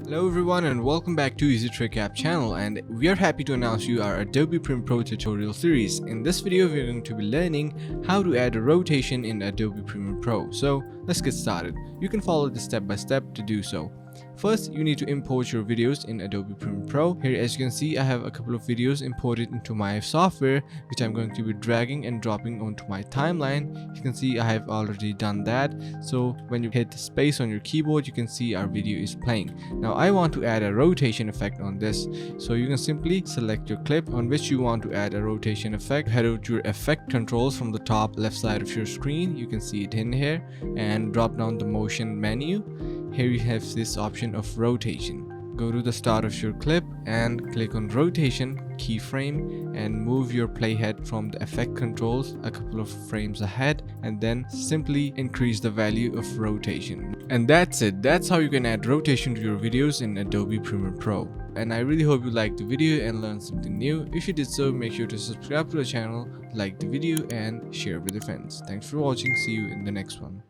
Hello everyone and welcome back to Easy Trick App channel, and we are happy to announce you our Adobe Premiere Pro tutorial series. In this video we are going to be learning how to add a rotation in Adobe Premiere Pro. So let's get started. You can follow this step by step to do so. First, you need to import your videos in Adobe Premiere Pro. Here, as you can see, I have a couple of videos imported into my software, which I'm going to be dragging and dropping onto my timeline. You can see I have already done that. So when you hit space on your keyboard, you can see our video is playing. Now I want to add a rotation effect on this. So you can simply select your clip on which you want to add a rotation effect. Head over to your effect controls from the top left side of your screen. You can see it in here, and drop down the motion menu. Here you have this option of rotation. Go to the start of your clip and click on rotation keyframe and move your playhead from the effect controls a couple of frames ahead, and then simply increase the value of rotation. And that's it. That's how you can add rotation to your videos in Adobe Premiere Pro. And I really hope you liked the video and learned something new. If you did so, make sure to subscribe to the channel, like the video, and share with your friends. Thanks for watching. See you in the next one.